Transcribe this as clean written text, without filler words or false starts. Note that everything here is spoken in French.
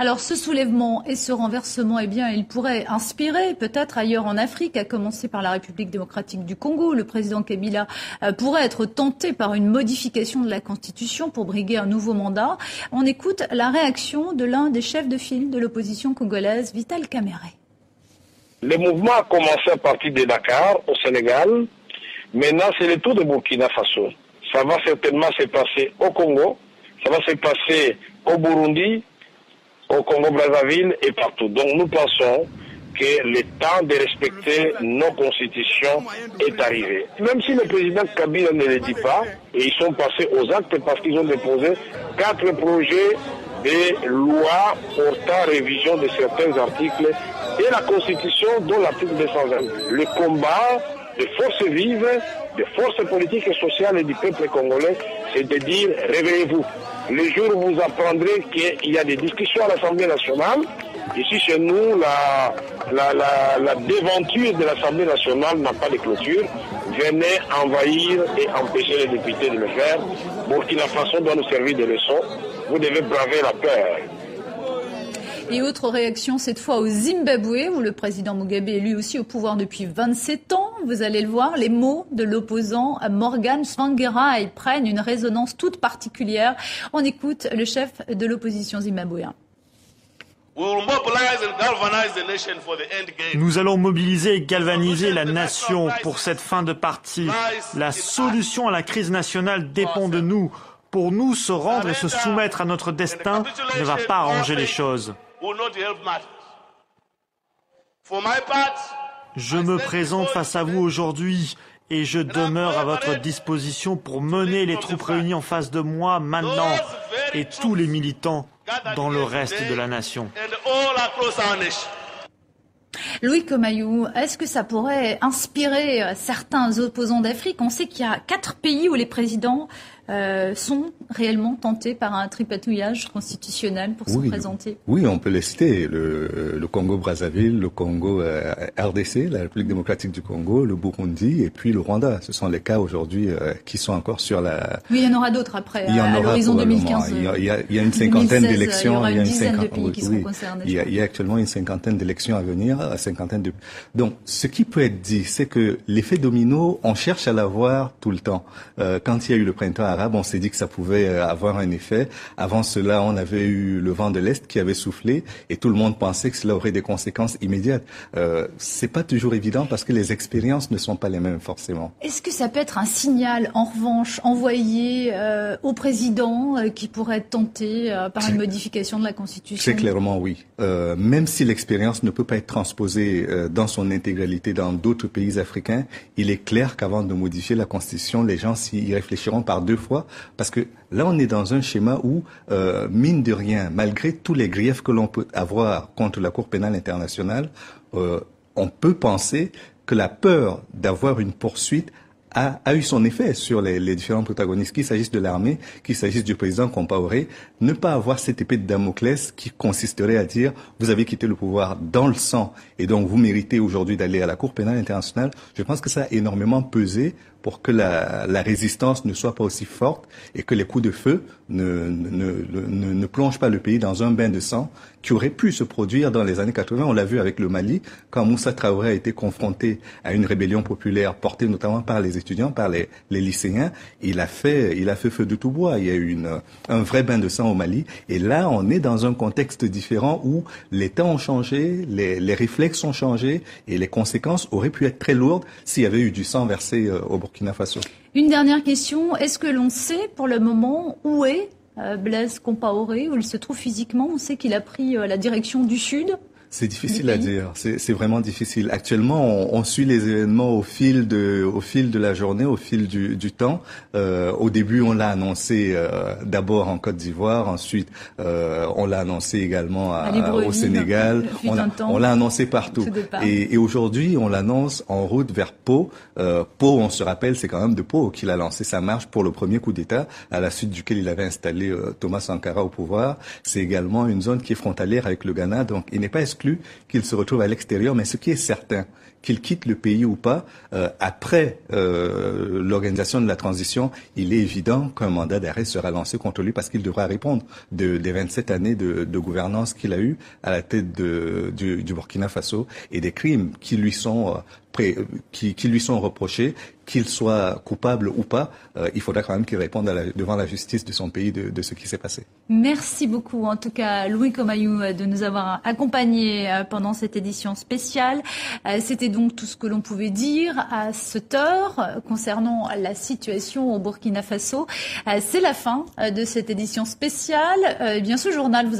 Alors ce soulèvement et ce renversement, eh bien, il pourrait inspirer peut-être ailleurs en Afrique, à commencer par la République démocratique du Congo. Le président Kabila pourrait être tenté par une modification de la Constitution pour briguer un nouveau mandat. On écoute la réaction de l'un des chefs de file de l'opposition congolaise, Vital Kamerhe. Le mouvement a commencé à partir de Dakar, au Sénégal. Maintenant, c'est le tour de Burkina Faso. Ça va certainement se passer au Congo, ça va se passer au Burundi, au Congo-Brazzaville et partout. Donc nous pensons que le temps de respecter nos constitutions est arrivé. Même si le président Kabila ne le dit pas, et ils sont passés aux actes parce qu'ils ont déposé 4 projets de loi portant révision de certains articles de la Constitution, dont l'article 220. Le combat des forces vives, des forces politiques et sociales et du peuple congolais, c'est de dire réveillez-vous. Le jour où vous apprendrez qu'il y a des discussions à l'Assemblée nationale, ici chez nous, la déventure de l'Assemblée nationale n'a pas de clôture. Venez envahir et empêcher les députés de le faire. Burkina Faso doit nous servir de leçon. Vous devez braver la peur. Et autre réaction cette fois au Zimbabwe, où le président Mugabe est lui aussi au pouvoir depuis 27 ans. Vous allez le voir, les mots de l'opposant Morgan Tsvangirai prennent une résonance toute particulière. On écoute le chef de l'opposition zimbabwéen. Nous allons mobiliser et galvaniser la nation pour cette fin de partie. La solution à la crise nationale dépend de nous. Pour nous, se rendre et se soumettre à notre destin ne va pas arranger les choses. Je me présente face à vous aujourd'hui et je demeure à votre disposition pour mener les troupes réunies en face de moi maintenant et tous les militants dans le reste de la nation. Louis Comayou, est-ce que ça pourrait inspirer certains opposants d'Afrique? On sait qu'il y a 4 pays où les présidents sont réellement tentés par un tripatouillage constitutionnel pour se présenter. Oui, on peut les citer. Le Congo-Brazzaville, le Congo RDC, la République démocratique du Congo, le Burundi et puis le Rwanda. Ce sont les cas aujourd'hui qui sont encore sur la... Oui, il y en aura d'autres après, à l'horizon 2015. Il y a une cinquantaine d'élections. Il y aura une dizaine de pays qui seront concernés. Il y a actuellement une cinquantaine d'élections à venir. Donc, ce qui peut être dit, c'est que l'effet domino, on cherche à l'avoir tout le temps. Quand il y a eu le printemps arabe, on s'est dit que ça pouvait avoir un effet. Avant cela, on avait eu le vent de l'Est qui avait soufflé et tout le monde pensait que cela aurait des conséquences immédiates. C'est pas toujours évident parce que les expériences ne sont pas les mêmes forcément. Est-ce que ça peut être un signal, en revanche, envoyé au président qui pourrait être tenté par une modification de la Constitution? C'est clairement oui. Même si l'expérience ne peut pas être transposée dans son intégralité dans d'autres pays africains, il est clair qu'avant de modifier la Constitution, les gens y réfléchiront par 2 fois. Parce que là, on est dans un schéma où, mine de rien, malgré tous les griefs que l'on peut avoir contre la Cour pénale internationale, on peut penser que la peur d'avoir une poursuite a eu son effet sur les différents protagonistes, qu'il s'agisse de l'armée, qu'il s'agisse du président Compaoré, ne pas avoir cette épée de Damoclès qui consisterait à dire vous avez quitté le pouvoir dans le sang et donc vous méritez aujourd'hui d'aller à la Cour pénale internationale. Je pense que ça a énormément pesé pour que la résistance ne soit pas aussi forte et que les coups de feu ne plongent pas le pays dans un bain de sang qui aurait pu se produire dans les années 80. On l'a vu avec le Mali, quand Moussa Traoré a été confronté à une rébellion populaire portée notamment par les étudiants, par les lycéens. Il a fait feu de tout bois. Il y a eu un vrai bain de sang au Mali. Et là, on est dans un contexte différent où les temps ont changé, les réflexes ont changé et les conséquences auraient pu être très lourdes s'il y avait eu du sang versé au Burkina Faso. Une dernière question. Est-ce que l'on sait pour le moment où est Blaise Compaoré, où il se trouve physiquement? On sait qu'il a pris la direction du sud. C'est difficile à dire, c'est vraiment difficile. Actuellement, on suit les événements au fil de la journée, au fil du temps. Au début, on l'a annoncé d'abord en Côte d'Ivoire, ensuite on l'a annoncé également au Sénégal. On l'a annoncé partout. Et aujourd'hui, on l'annonce en route vers Pau. Pau, on se rappelle, c'est quand même de Pau qu'il a lancé sa marche pour le premier coup d'État, à la suite duquel il avait installé Thomas Sankara au pouvoir. C'est également une zone qui est frontalière avec le Ghana, donc il n'est pas exclu exclu qu'il se retrouve à l'extérieur, mais ce qui est certain, qu'il quitte le pays ou pas, après l'organisation de la transition, il est évident qu'un mandat d'arrêt sera lancé contre lui parce qu'il devra répondre des 27 années de gouvernance qu'il a eu à la tête du Burkina Faso et des crimes qui lui sont reprochés, qu'il soit coupable ou pas. Il faudra quand même qu'il réponde devant la justice de son pays de ce qui s'est passé. Merci beaucoup, en tout cas, Louis Comayou, de nous avoir accompagnés pendant cette édition spéciale. C'était donc tout ce que l'on pouvait dire à cette heure concernant la situation au Burkina Faso. C'est la fin de cette édition spéciale. Eh bien, ce journal, vous